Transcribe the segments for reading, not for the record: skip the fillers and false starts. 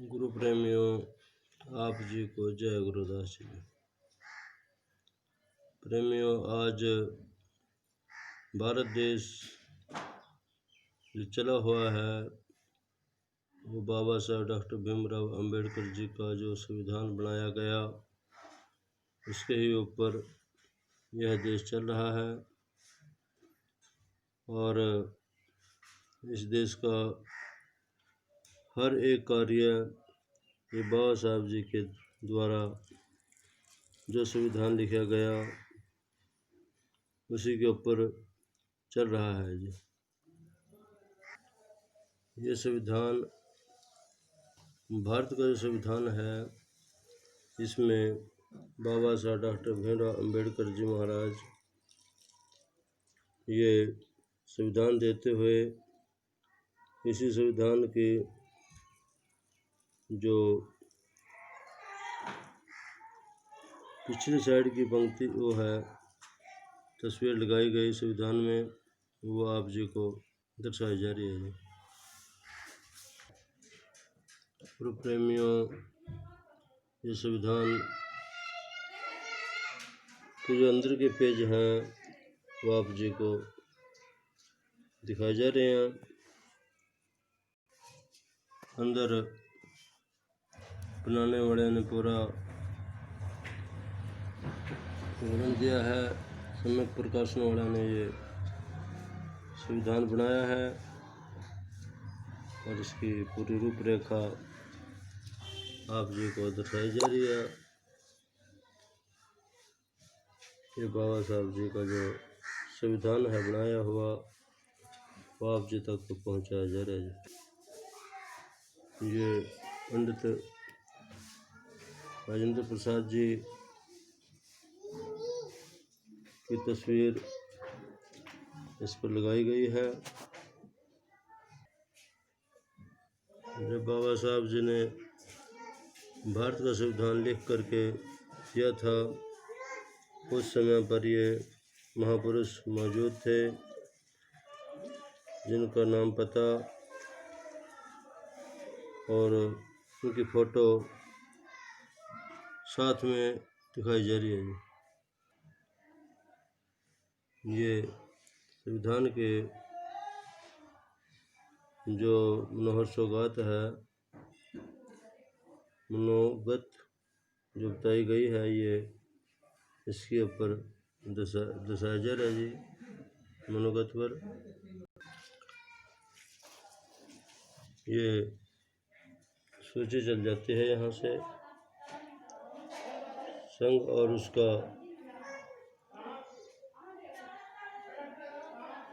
गुरु प्रेमियों, आप जी को जय गुरुदास जी। प्रेमियों, आज भारत देश जो चला हुआ है वो बाबा साहब डॉक्टर भीमराव अंबेडकर जी का जो संविधान बनाया गया उसके ही ऊपर यह देश चल रहा है। और इस देश का हर एक कार्य ये बाबा साहब जी के द्वारा जो संविधान लिखा गया उसी के ऊपर चल रहा है जी। ये संविधान भारत का जो संविधान है इसमें बाबा साहब डॉक्टर भीमराव अंबेडकर जी महाराज ये संविधान देते हुए इसी संविधान की जो पिछली साइड की पंक्ति वो है तस्वीर लगाई गई संविधान में, वो आप जी को दर्शाई जा रही है। गुरु प्रेमियों, ये संविधान के जो अंदर के पेज हैं वो आप जी को दिखाए जा रहे हैं। अंदर बनाने वाले ने पूरा विवरण दिया है। सम्यक प्रकाशन वाला ने ये संविधान बनाया है और इसकी पूरी रूपरेखा आप जी को दर्शाई जा रही है। ये बाबा साहब जी का जो संविधान है बनाया हुआ वो आप जी तक पहुंचाया जा रहा है। ये पंडित राजेंद्र प्रसाद जी की तस्वीर इस पर लगाई गई है। जब बाबा साहब जी ने भारत का संविधान लिख करके किया था उस समय पर ये महापुरुष मौजूद थे जिनका नाम पता और उनकी फ़ोटो साथ में दिखाई जा रही है। ये संविधान के जो मनोहर सौगात है, मनोगत जो बताई गई है ये इसके ऊपर दर्शाया जा रहा है जी। मनोगत पर ये सूची चल जाती है यहाँ से। संघ और उसका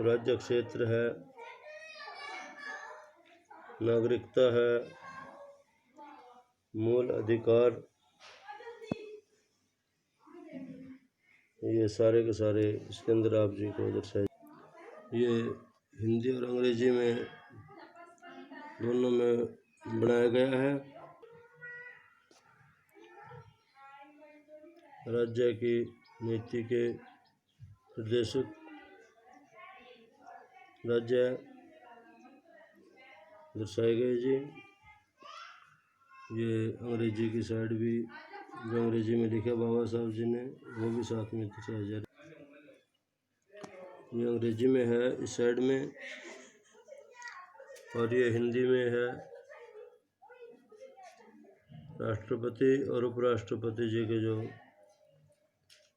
राज्य क्षेत्र है, नागरिकता है, मूल अधिकार, ये सारे के सारे इसके अंदर आप जी को दर्शाए। ये हिंदी और अंग्रेजी में दोनों में बनाया गया है। राज्य की नीति के निर्देशक राज्य दर्शाए गए जी। ये अंग्रेजी की साइड भी जो अंग्रेजी में लिखा बाबा साहब जी ने वो भी साथ में दर्शाया जा रहा है। ये अंग्रेजी में है इस साइड में और ये हिंदी में है। राष्ट्रपति और उपराष्ट्रपति जी के जो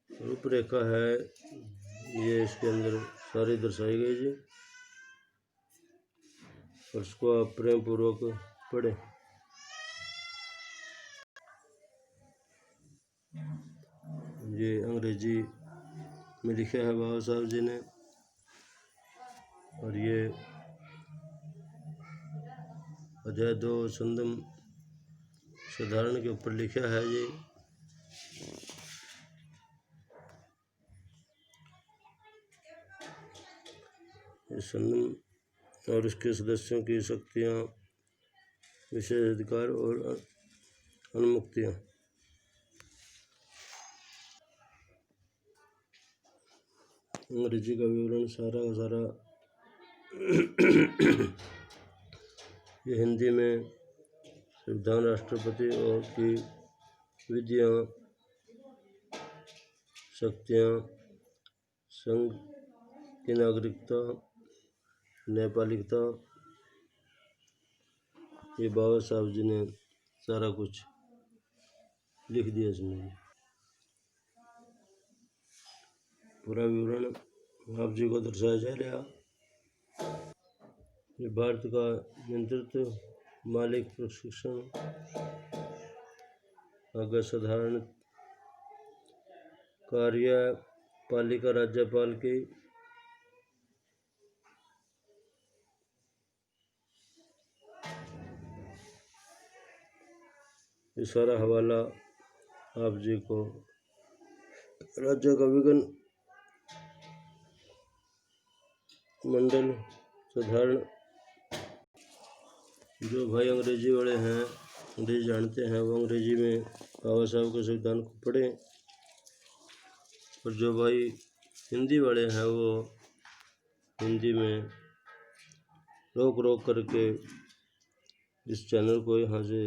रूपरेखा है ये इसके अंदर सारी दर्शाई गई जी। और इसको आप प्रेम पूर्वक पढ़ें। ये अंग्रेजी में लिखा है बाबा साहब जी ने और ये अध्याय 2 संदम साधारण के ऊपर लिखा है जी। संदम और उसके सदस्यों की शक्तियाँ, विशेष अधिकार और अनुमुक्तियाँ। अंग्रेजी का विवरण सारा का सारा ये हिंदी में संविधान राष्ट्रपति और की विधियाँ, शक्तियाँ, संघ की नागरिकता, न्यायपालिकता, ये बाबा साहब जी ने सारा कुछ लिख दिया इसमें। पूरा विवरण आप जी को दर्शाया जा रहा। ये भारत का नेतृत्व, मालिक, प्रशिक्षण, आगे साधारण कार्यपालिका राज्यपाल की, ये सारा हवाला आप जी को राज्य का विघन मंडल साधारण। जो भाई अंग्रेजी वाले हैं, अंग्रेजी जानते हैं, वो अंग्रेजी में बाबा साहब के संविधान को पढ़ें, और जो भाई हिंदी वाले हैं वो हिंदी में रोक रोक करके इस चैनल को यहाँ से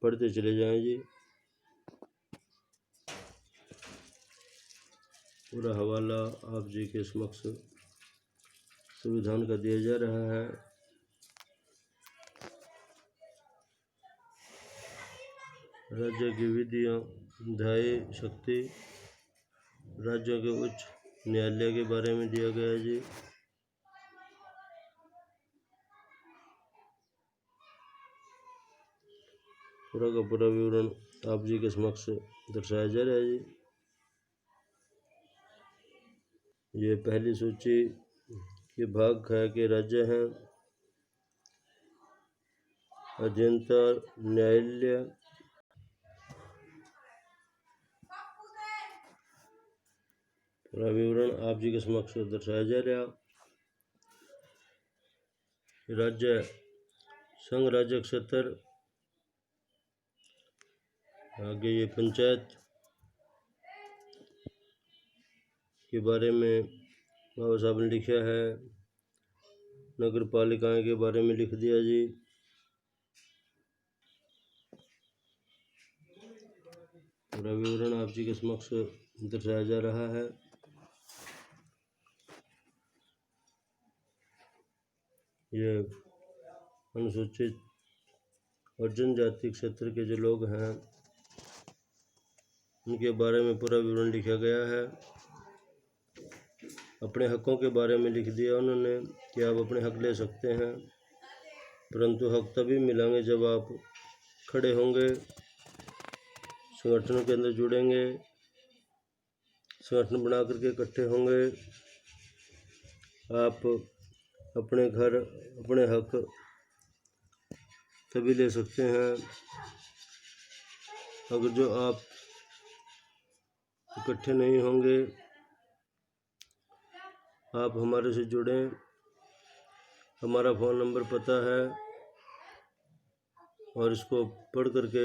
पढ़ते चले जाएं जी। पूरा हवाला आप जी के समक्ष संविधान का दिया जा रहा है। राज्य की विधियाँ, न्याय शक्ति, राज्यों के उच्च न्यायालय के बारे में दिया गया है जी। पूरा का पूरा विवरण आप जी के समक्ष दर्शाया जा रहा है जी। ये पहली सूची के भाग के राज्य हैं। अध्ययनता न्यायालय, पूरा विवरण आप जी के समक्ष दर्शाया जा रहा। राज्य संघ राज्य क्षेत्र, आगे ये पंचायत के बारे में बाबा साहब ने लिखा है। नगर पालिकाएँ के बारे में लिख दिया जी। पूरा विवरण आप जी के समक्ष दर्शाया जा रहा है। ये अनुसूचित और जनजाति क्षेत्र के जो लोग हैं उनके बारे में पूरा विवरण लिखा गया है। अपने हकों के बारे में लिख दिया उन्होंने कि आप अपने हक ले सकते हैं, परंतु हक तभी मिलेंगे जब आप खड़े होंगे, संगठनों के अंदर जुड़ेंगे, संगठन बना करके इकट्ठे होंगे। आप अपने घर, अपने हक तभी ले सकते हैं अगर जो आप इकट्ठे नहीं होंगे। आप हमारे से जुड़ें। हमारा फ़ोन नंबर पता है, और इसको पढ़ करके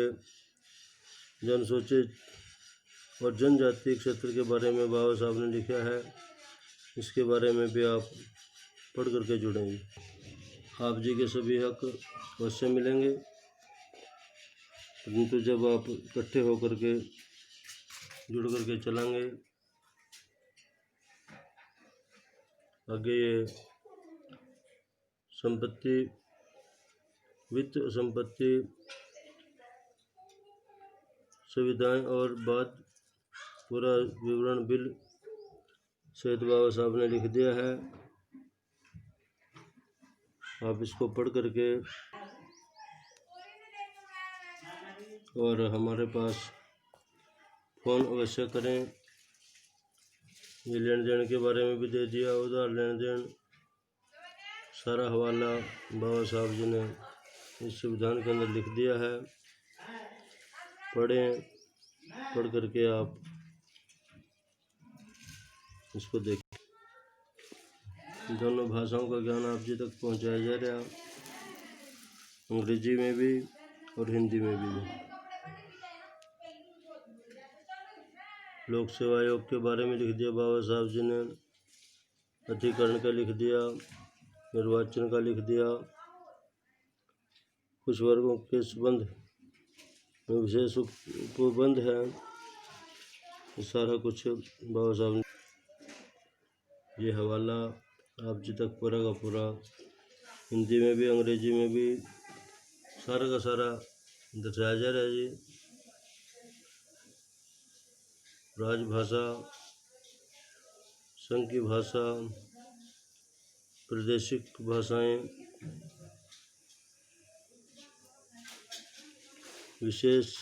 अनुसूचित और जनजातीय क्षेत्र के बारे में बाबा साहब ने लिखा है, इसके बारे में भी आप पढ़ करके जुड़ेंगे। आप जी के सभी हक अवश्य मिलेंगे, परंतु जब आप इकट्ठे होकर के जुड़ करके चलेंगे। आगे ये संपत्ति, वित्त, संपत्ति, सुविधाएं और बाद पूरा विवरण बिल सहित बाबा साहब ने लिख दिया है। आप इसको पढ़ करके और हमारे पास फ़ोन अवश्य करें। ये लेन देन के बारे में भी दे दिया, उधार लेन देन, सारा हवाला बाबा साहब जी ने इस संविधान के अंदर लिख दिया है। पढ़ें, पढ़ करके आप इसको देखें। दोनों भाषाओं का ज्ञान आप जी तक पहुंचाया जा रहा, अंग्रेजी में भी और हिंदी में भी। लोक सेवा आयोग के बारे में लिख दिया बाबा साहब जी ने, अधिकरण का लिख दिया, निर्वाचन का लिख दिया, कुछ वर्गों के संबंध विशेष उपबंध है। सारा कुछ बाबा साहब ने, ये हवाला आप जी तक पूरा का पूरा हिंदी में भी अंग्रेजी में भी सारा का सारा दर्शाया जा रहा है जी। राजभाषा, संघ की भाषा, प्रादेशिक भाषाएं, विशेष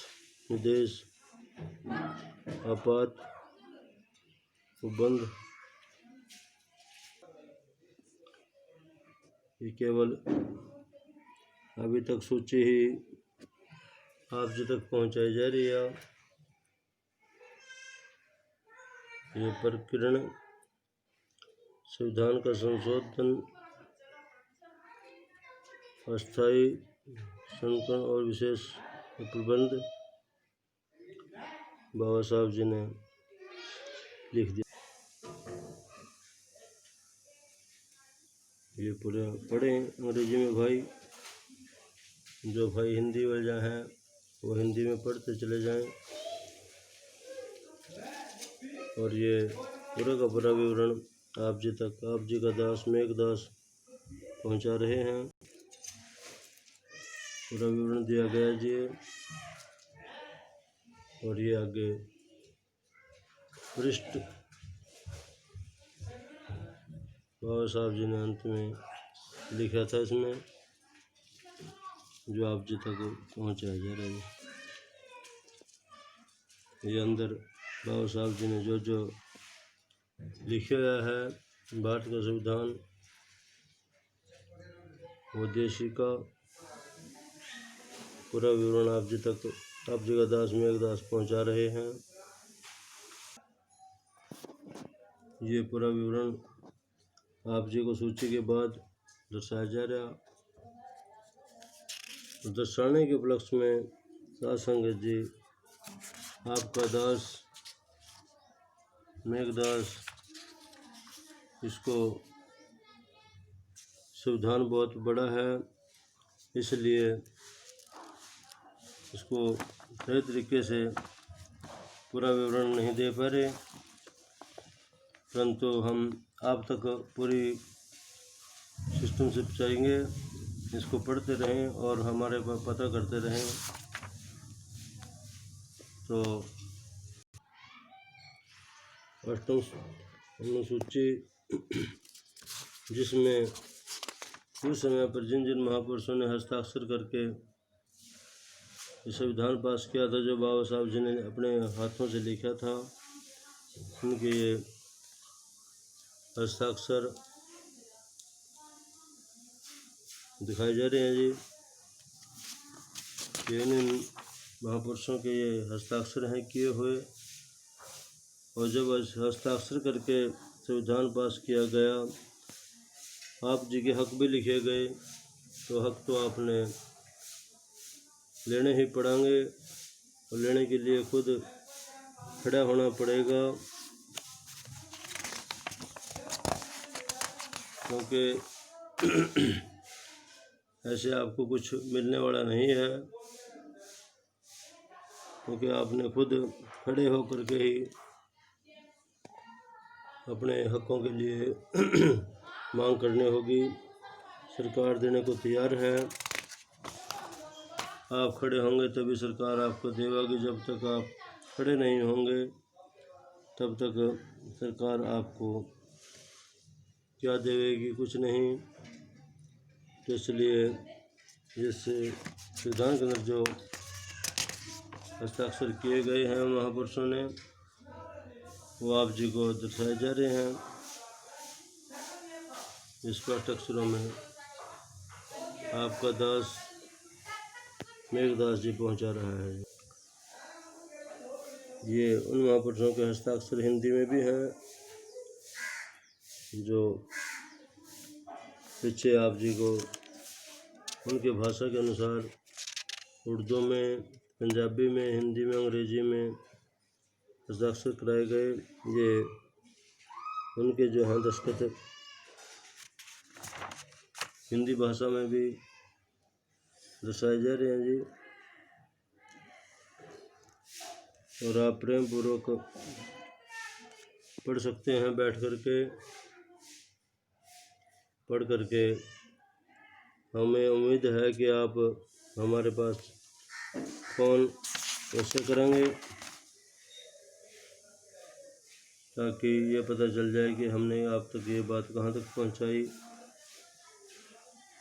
निर्देश, आपात उपबंध। ये केवल अभी तक सूची ही आप जी तक पहुंचाई जा रही है। ये प्रकरण संविधान का संशोधन, अस्थायी संकलन और विशेष प्रबंध बाबा साहब जी ने लिख दिया। ये पूरे पढ़ें अंग्रेजी में भाई, जो भाई हिंदी वाले हैं वो हिंदी में पढ़ते चले जाएं। और ये पूरा का पूरा विवरण आप जी तक आप जी का दास मेघदास पहुंचा रहे हैं। पूरा विवरण दिया गया जी। और ये आगे पृष्ठ बाबा साहब जी ने अंत में लिखा था इसमें, जो आप जी तक पहुंचाया जा रहा है। ये अंदर बाबा साहब जी ने जो जो लिखा हुआ है, भारत का संविधान, विदेशी का पूरा विवरण आप जी तक आप जी का दास मेघदास पहुंचा रहे हैं। ये पूरा विवरण आप जी को सूची के बाद दर्शाया जा रहा। दर्शाने के उपलक्ष्य में साध संगत जी आपका दास मेघदास इसको संविधान बहुत बड़ा है, इसलिए इसको सही तरीके से पूरा विवरण नहीं दे पा रहे, परंतु हम आप तक पूरी सिस्टम से पहुँचाएंगे। इसको पढ़ते रहें और हमारे पर पता करते रहें। तो अष्टम अनुसूची, जिसमें उस समय पर जिन जिन महापुरुषों ने हस्ताक्षर करके संविधान पास किया था, जो बाबा साहब जी ने अपने हाथों से लिखा था, उनके ये हस्ताक्षर दिखाए जा रहे हैं जी। इन महापुरुषों के ये हस्ताक्षर हैं किए हुए। और जब हस्ताक्षर करके संविधान पास किया गया, आप जी के हक भी लिखे गए, तो हक तो आपने लेने ही पड़ेंगे और लेने के लिए खुद खड़ा होना पड़ेगा, क्योंकि ऐसे आपको कुछ मिलने वाला नहीं है, क्योंकि आपने खुद खड़े होकर के ही अपने हकों के लिए मांग करनी होगी। सरकार देने को तैयार है। आप खड़े होंगे तभी सरकार आपको देगी। जब तक आप खड़े नहीं होंगे तब तक सरकार आपको क्या देगी, कुछ नहीं। तो इसलिए जिससे संविधान के अंदर जो हस्ताक्षर किए गए हैं महापुरुषों ने, वो आप जी को दर्शाए जा रहे हैं। स्पष्ट अक्षरों में आपका दास मेघदास जी पहुंचा रहा है। ये उन महापुरुषों के हस्ताक्षर हिंदी में भी हैं, जो पीछे आप जी को उनके भाषा के अनुसार उर्दू में, पंजाबी में, हिंदी में, अंग्रेजी में हस्ताक्षर कराए गए। ये उनके जो हैं दस्तखत हिंदी भाषा में भी दर्शाए जा रहे हैं जी। और आप प्रेम पूर्वक पढ़ सकते हैं बैठ करके। पढ़ करके हमें उम्मीद है कि आप हमारे पास फ़ोन कैसे करेंगे, ताकि ये पता चल जाए कि हमने आप तक ये बात कहाँ तक पहुँचाई।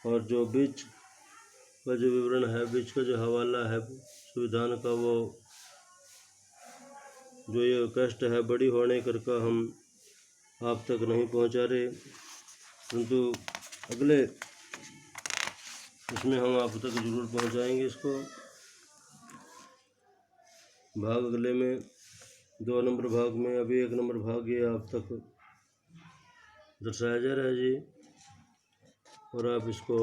और जो बीच का जो विवरण है, बीच का जो हवाला है संविधान का, वो जो ये कष्ट है बड़ी होने करके हम आप तक नहीं पहुँचा रहे, परंतु अगले इसमें हम आप तक ज़रूर पहुँचाएंगे इसको। भाग अगले में 2 नंबर भाग में अभी 1 नंबर भाग ये आप तक दर्शाया जा रहा है जी, और आप इसको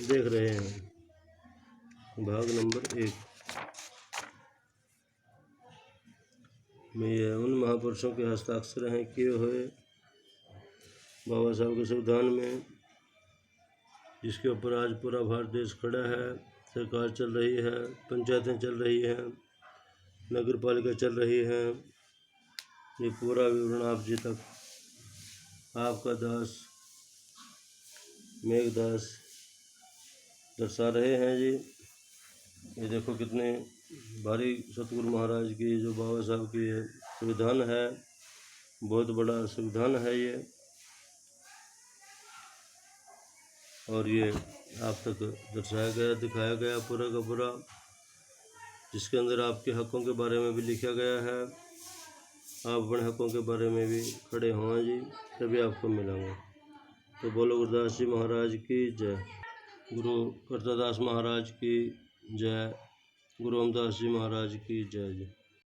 देख रहे हैं। भाग नंबर 1 में ये उन महापुरुषों के हस्ताक्षर हैं किए हुए बाबा साहब के संविधान में, जिसके ऊपर आज पूरा भारत देश खड़ा है। सरकार चल रही है, पंचायतें चल रही हैं, नगर पालिका चल रही है। ये पूरा विवरण आप जी तक आपका दास मेघदास दर्शा रहे हैं जी। ये देखो कितने भारी सतगुरु महाराज की जो बाबा साहब की संविधान है, बहुत बड़ा संविधान है ये, और ये आप तक दर्शाया गया, दिखाया गया पूरा का पूरा, जिसके अंदर आपके हकों के बारे में भी लिखा गया है। आप अपने हकों के बारे में भी खड़े हों जी, तभी आपको मिलेंगे। तो बोलो गुरुदास जी महाराज की जय, गुरु करतादास महाराज की जय, गुरु रामदास जी महाराज की जय जी।